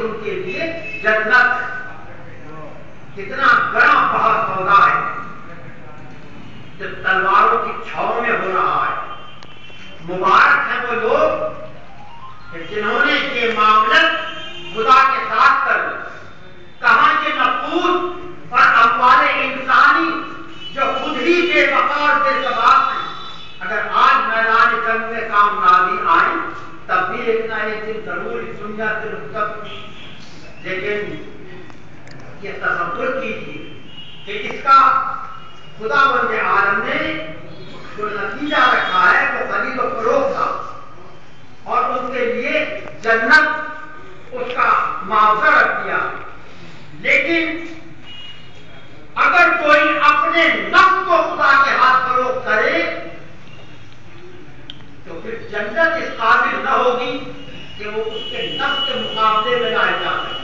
ان کے لیے جنت ہے. کتنا بڑا بہت سودا ہے جو تلواروں کی چھاؤں میں ہو رہا ہے. مبارک ہیں وہ لوگ کہ جنہوں نے یہ معاملہ خدا کے ساتھ کر کہاں کے نفوس اور اموال انسانی جو خود ہی بے وفا اور بے ثبات ہیں. اگر آج میدان جنگ میں کامیابی آئے تب بھی ایک نہ ایک دن ضرور سن جاتے رخصت. لیکن یہ تصور کیجیے کہ اس کا خدا بند عالم نے جو نتیجہ رکھا ہے وہ خرید و فروخت تھا اور اس کے لیے جنت اس کا معاوضہ رکھ دیا. لیکن اگر کوئی اپنے نفس کو خدا کے ہاتھ فروخت کرے تو پھر جنت اس قابل نہ ہوگی کہ وہ اس کے نفس کے مقابلے میں لائے جا سکے.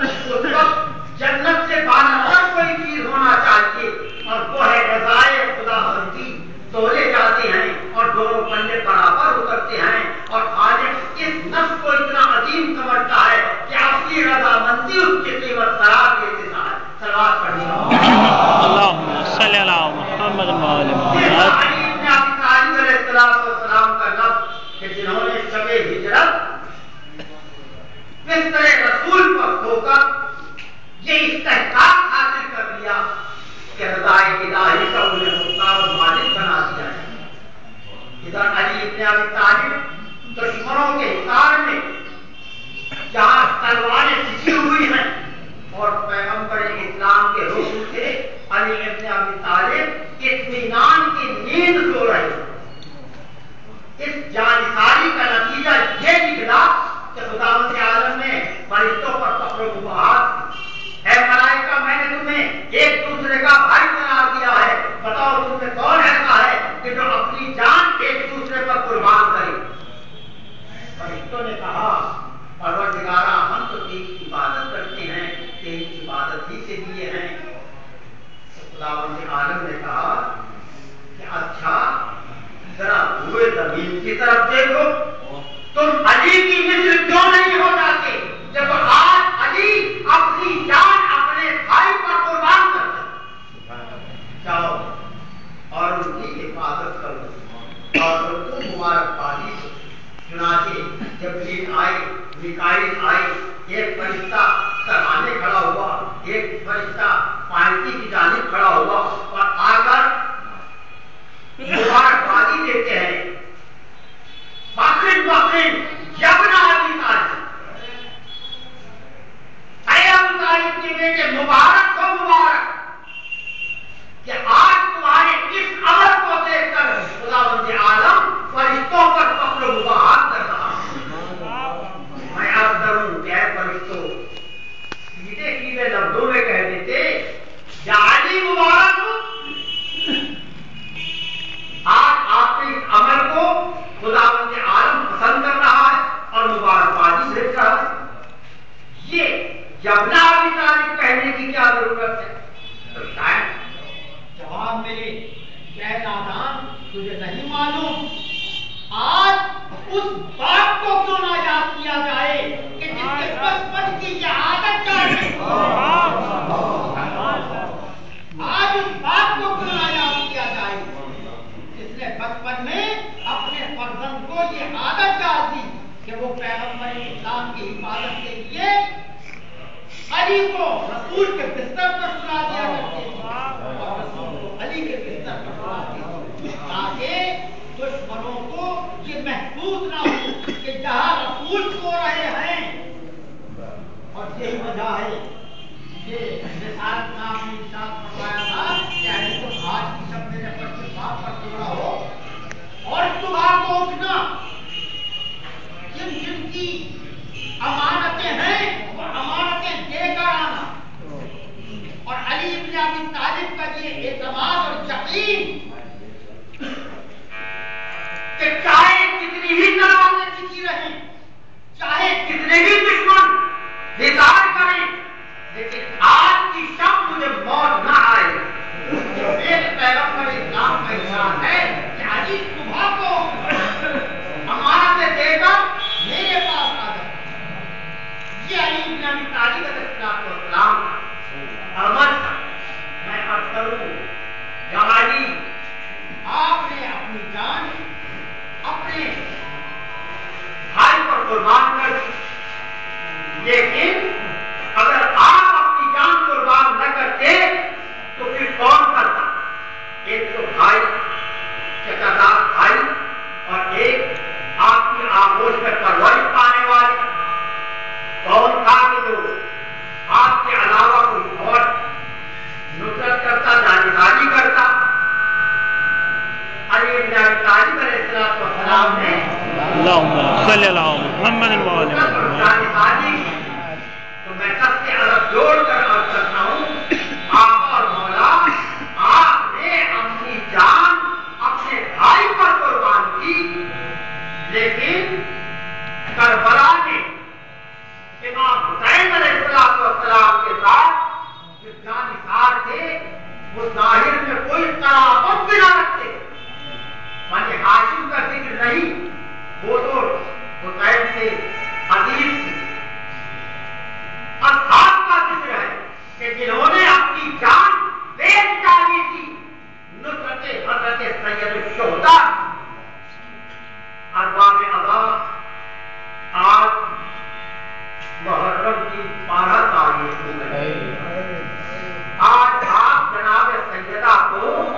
اس وقت جنت سے بالاتر کوئی چیز ہونا چاہیے اور وہ ہے رضائے خدا بندی. تولے جاتے ہیں اور دونوں پلے برابر اترتے ہیں اور خالق اس نفس کو اتنا عظیم سمجھتا ہے کہ اپنی رضامندی اس کی قیمت قرار دیتے ہیں. صلوات پڑھیے اللہم صلی علی محمد و آل محمد. علی ابن ابی طالب علیہ السلام کا لفظ کہ جنہوں نے شب ہجرت بستر رسول پر سو کر یہ استحقاق حاصل کر لیا کہ رضائے الہی کا انہیں مختار و مالک بنا دیا ہے. ادھر علی ابن ابی طالب دشمنوں کے حصار میں جہاں تلواریں کھچی ہوئی ہیں اور پیغمبر اسلام کے رسول تھے علی ابن ابی طالب اطمینان کی نیند سو رہے. اس جانساری کا نتیجہ یہ نکلا کہ خداوند عالم نے فرشتوں پر فخر و مباحث اے ملائکہ میں نے تمہیں ایک دوسرے کا بھائی قرار دیا ہے. بتاؤ تم میں کون ایسا ہے کہ جو اپنی جان ایک دوسرے پر قربان کرے. فرشتوں نے کہا پروردگارا ہم تو تیری عبادت کرتے ہیں, تیری عبادت ہی کے لیے ہیں. خداوند عالم نے کہا کہ اچھا ذرا ہوئے زمین کی طرف دیکھو, تم علی کی مثل کیوں نہیں ہو جاتے جب آج علی اپنی جان اپنے بھائی پر قربان کرتے. جاؤ اور ان کی حفاظت کرو اور ان کو مبارکبادی دو. چنانچہ جبریل آئے, میکائیل آئے, ایک فرشتہ سرحانے کھڑا ہوا, ایک فرشتہ پالٹی کی جانب کھڑا ہوا اور آ کر مبارکبادی دیتے ہیں. باقی یبنا ابی طالب, اے ابو طالب کے بیٹے مبارک ہو مبارک کہ آج تمہارے اس عمل کو دیکھ کر خداوند عالم فرشتوں پر فخر و مباحث کر رہا ہے. میں عرض کروں کہ اے فرشتوں سیدھے سیدھے لفظوں میں کہہ دیتے یا علی مبارک ہو. آج آپ کے اس عمل کو خداوند عالم پسند کر رہا ہے اور مبارکبادی بھیج رہا ہے. یہ یبنا ابی طالب کہنے کی کیا ضرورت ہے؟ تو شاید جواب میرے اے نادان تجھے نہیں معلوم آج اس بات کو کیوں نہ یاد کیا جائے کہ جس کے بچپن کی یہ عادت ہے. آج اس بات کو کیوں نہ یاد کیا جائے جس نے بچپن میں اپنے فرزند کو یہ عادت ڈال دی کہ وہ پیغمبر اسلام کی حفاظت کے لیے علی کو رسول کے بستر پر سلا دیا کرتے تھے اور رسول کو علی کے بستر پر سلاتے تھے تاکہ دشمنوں کو یہ محفوظ نہ ہو کہ جہاں رسول سو رہے ہیں. اور یہی وجہ ہے کہ رسالت نام نے ارشاد فرمایا تھا کہ اہل کو آج کی شب میرے پر باپ پر توڑا ہو اور صبح کو اٹھنا جن جن کی امانتیں ہیں وہ امانتیں دے کر آنا. اور علی ابن ابی طالب کا یہ اعتماد اور یقین کہ چاہے کتنی ہی تلواریں کھینچی رہیں, چاہے یہ علی بن ابی طالب علیہ السلام عمل تھا. میں عرض کروں یا علی آپ نے اپنی جان اپنے بھائی پر قربان کر دی, لیکن اگر آپ اپنی جان قربان نہ کرتے تو پھر کون کرتا؟ ایک تو بھائی چچادار بھائی اور ایک آپ کی آغوش میں پرورش پانے والی. کون تھا کہ جو آپ کے علاوہ کوئی اور نصرت کرتا, جانبداری کرتا؟ علی بن ابی طالب علیہ السلام نے اللهم صل على محمد وآل محمد. جانبداری. تو میں سب سے الگ جوڑ کر عرض کرتا ہوں, آقا اور مولا آپ نے اپنی جان اپنے بھائی پر قربان کی, لیکن کربلا نے امام حسین علیہ السلام کے ساتھ جو جانثار تھے وہ ظاہر میں کوئی قرابت بھی نہ رکھتے. بنی ہاشم کا ذکر نہیں, وہ تو حسین سے عزیز تھے. اصحاب کا ذکر ہے کہ جنہوں نے اپنی جان بیچ ڈالی تھی نصرت حضرت سید الشہداء. ارباب ادا آج محرم کی 12 تاریخ ہو گئی. آج آپ جناب سیدہ کو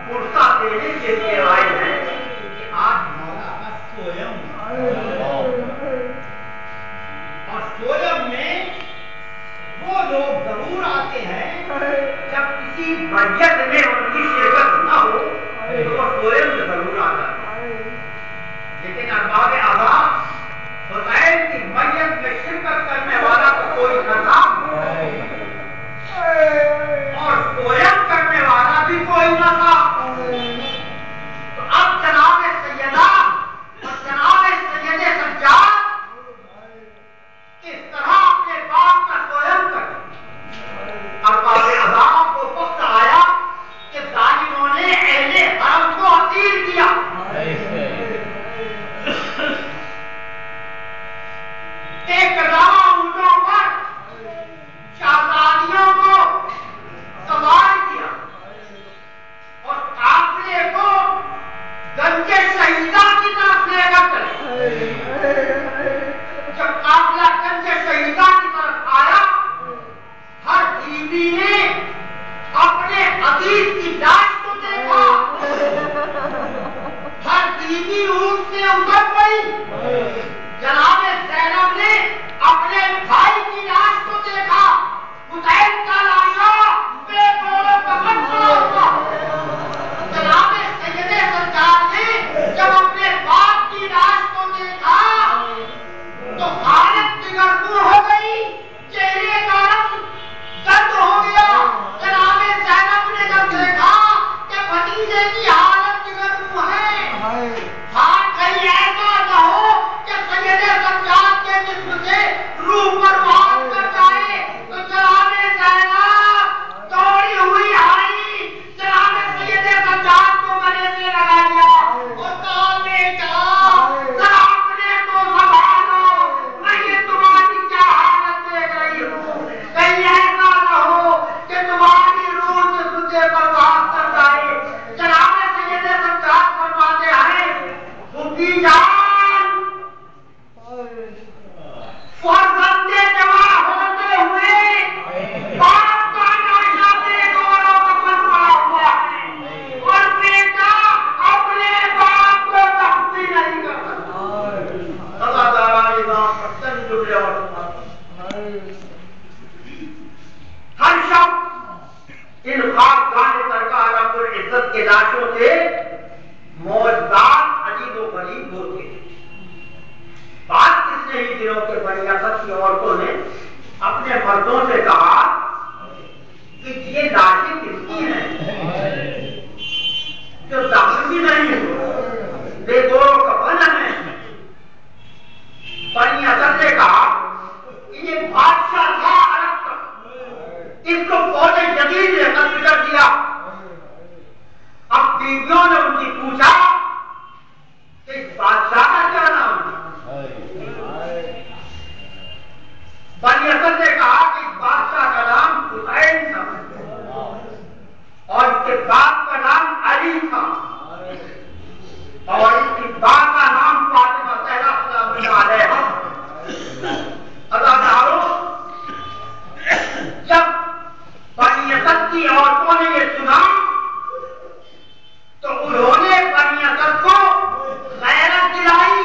پرسہ دینے کے لیے آئے ہیں کہ آج مولا کا سویم, اور سویم میں وہ لوگ ضرور آتے ہیں جب کسی میت میں ان کی شرکت نہ ہو تو وہ سویم میں ضرور آ جاتے ہیں. لیکن ارباب ادا حسین کی میت میں شرکت کرنے والا تو کوئی نہ اور سویم کرنے والا بھی کوئی نہ تھا. تو اب جناب سیدہ اور جناب سید سجاد کس طرح اپنے باپ کا سویم کر. ارباب ادا کو وقت آیا کہ ظالموں نے اہل حرم کو اسیر کیا. ایک روا اونٹوں پر شہزادیوں کو سوار کیا اور قافلے کو گنج شہیدہ کی طرف لے کر چلے. جب قافلہ گنج شہیدہ کی طرف آیا, ہر بیوی نے اپنے عزیز کی لاش کو دیکھا. ہر بیوی اونٹ سے اتر پڑی. جناب زینب نے اپنے بھائی کی لاش کو دیکھا. حسین کا لاشا بے گوڑوں پکڑ پڑا ہوا. جناب سید سجاد نے جب اپنے باپ کی لاش کو دیکھا تو حالت دگرگون ہو گئی, چہرے کا رنگ زرد ہو گیا. جناب زینب نے جب دیکھا کہ بھتیجے کی حالت دگرگون ہے, ہاں کہیں ایسا نہ ہو کہ سید سجاد کے جسم سے روح برباد کر جائے. تو جناب زینب دوڑی ہوئی آئی, جناب سید سجاد کو گلے سے لگا لیا اور کہا بیٹا ذرا اپنے کو سنبھالو, میں یہ تمہاری کیا حالت دیکھ رہی ہوں. کہیں ایسا نہ ہو کہ تمہاری روح جسم سے برباد کر جائے. جناب سید سجاد فرماتے ہیں خودی جان فرزند جوان ہوتے ہوئے باپ کا ناشا بے گوڑوں کفن پڑا ہوا ہے اور بیٹا اپنے باپ کو تختی نہیں کر سکتا. اللہ تعالیٰ امام حسن جملے اور ہر شب ان خاک گانے سرکار رب العزت کے لاشوں سے موجودات عجیب و غریب ہوتے ہیں. بات کس نے ہی دنوں کے بڑی اثر کی عورتوں نے اپنے مردوں سے کہا کہ یہ لاشیں کس کی ہیں جو دفن بھی نہیں ہو, بے گوڑوں کفن ہے. بنی اثر نے کہا کہ یہ بادشاہ تھا عرب کا, اس کو فوج جدید نے قتل کر دیا. اب بیویوں نے ان کی پوچھا کہ اس بادشاہ کا کیا نام ہے. بنی اسد نے کہا کہ بادشاہ کا نام حسین تھا اور اس کے باپ کا نام علی تھا اور اس کی باپ کا نام فاطمہ زہرا سلام اللہ علیہا۔ عزادارو، جب بنی اسد کی عورتوں نے یہ سنا تو انہوں نے بنی اسد کو غیرت دلائی،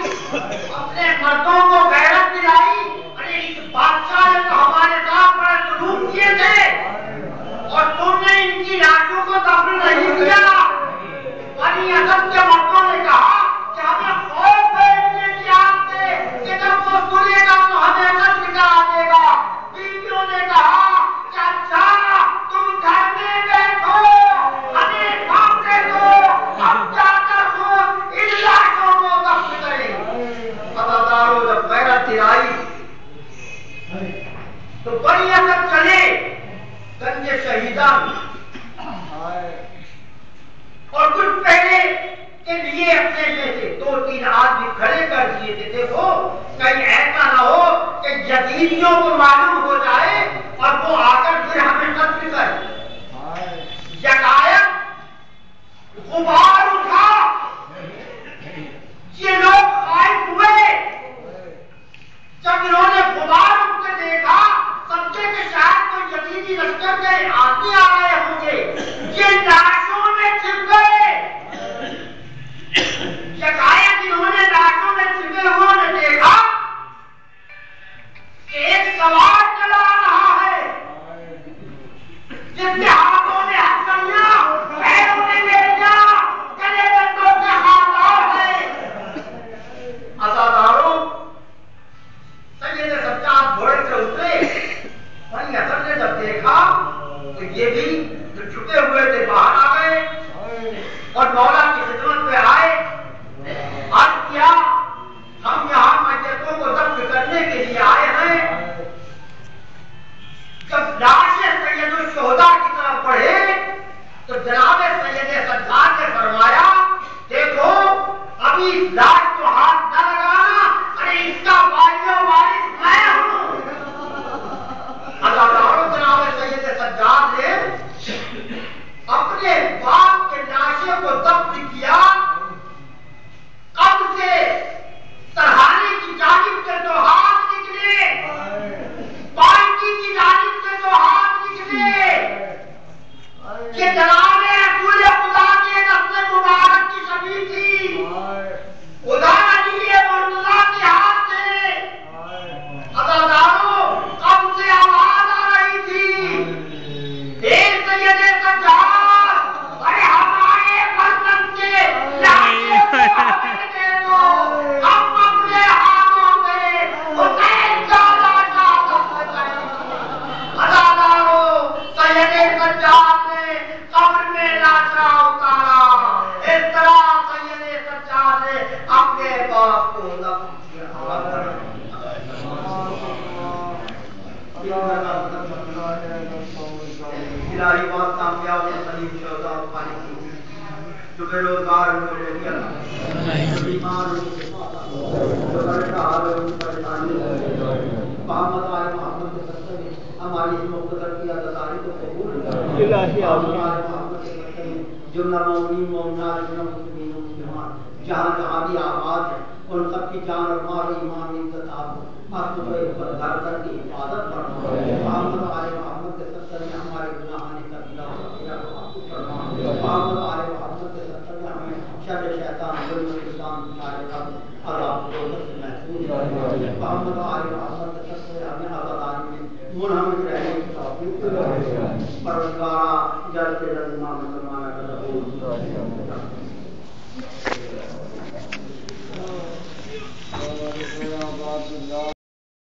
اپنے مردوں کو غیرت دلائی۔ ارے اس بادشاہ نے تو ہمارے ساتھ بڑے سلوک کیے تھے اور تم نے ان کی لاشوں کو دفن نہیں کیا۔ بنی اسد کے مردوں نے کہا کہ ہمیں خوف ہے اتنے کی آگ سے کہ جب وہ سنے گا تو ہمیں قتل کرا دے گا۔ بیویوں نے کہا کہ اچھا تم گھر میں بیٹھو، ہمیں سامنے دو، ہم جا کر خود ان لاشوں کو دفن کریں۔ عزادارو، جب غیرت دلائی تو بنی اسد چلے گنج شہیدان اور کچھ پہلے کے لیے اپنے میں سے 2-3 آدمی کھڑے کر دیے تھے۔ دیکھو کہیں ایسا نہ ہو کہ یزیدیوں کو معلوم ہو جائے اور وہ آ کر پھر ہمیں قتل کرے۔ یکایک غبار اٹھا، یہ لوگ خائف ہوئے۔ جب انہوں نے غبار اٹھ کے دیکھا سمجھے کہ شاید کوئی یزیدی لشکر کے آدمی آ رہے ہوں گے، یہ لاشوں میں چھپ گئے۔ یکایک انہوں نے لاشوں میں چھپے ہوئے نے دیکھا کہ ایک سوار چلا رہا ہے جس کے ہاتھوں میں ہتھیلیاں، پیروں میں بیڑیاں، گلے میں توپیں ہاتھ ہے۔ عزادارو، سید سجاد گھوڑے سے اترے۔ بنی اسد نے جب دیکھا تو یہ بھی جو چھپے ہوئے تھے باہر آ گئے اور مولا کی خدمت پہ آئے۔ عرض کیا ہم یہاں میتوں کو دفن کرنے کے لیے آئے ہیں۔ جب لاش سید الشہداء کی طرف بڑھے تو جناب سید سجاد نے فرمایا دیکھو ابھی اس لاش کو ہاتھ نہ لگانا، ارے اس کا والی و وارث میں ہوں۔ عزادارو، جناب سید سجاد نے اپنے باپ کے لاشے کو دفن کیا۔ قبر سے سرحانے کی جانب سے دو ہاتھ نکلے، پالکی کی جانب سے دو ہاتھ نکلے۔ یہ جناب رسول خدا کے نسل مبارک کی شبیہ تھی، خدا علی مرتضیٰ کے ہاتھ سے۔ عزادارو، قبر سے آواز آ رہی تھی، اے سید سجاد، ارے ہمارے فرزند کے لاشے کو ہمیں دے دو، ہم اپنے ہاتھوں سے حسین کا لاشا دفن کریں۔ عزادارو، سید سجاد نے قبر میں لاشا اتارا۔ اس طرح سید سجاد نے اپنے باپ کو دفن کیا۔ الہی بات کامیاب سلیم شہداء خالقی جو بے روزگار ان کو لے دیا، جو بیمار ان کے پاس، جو پریشان ان کی پریشانی، محمد آل محمد کے صدقے میں ہماری اس مقتدر کی عزاداری کو قبول کر۔ الہی آل محمد کے صدقے میں جو نہ مومنین مومنات، جو نہ مسلمین و مسلمان جہاں جہاں بھی آباد ہیں، ان سب کی جان اور مال ایمان عزت آپ گھر کی حفاظت فرما۔ محمد آل محمد کے صدقے میں ہمارے گناہان کبیرہ و صغیرہ کو معاف فرما۔ محمد آل محمد کے صدقے میں ہمیں شر شیطان، ظلم و ستم، مشاہدات، عذاب دوزخ سے محفوظ فرما۔ محمد آل محمد کے صدقے میں ہمیں عزاداری میں منہمک رہنے کی توفیق فرما۔ پروردگارا جلد سے جلد امام مسلمانہ کا ظہور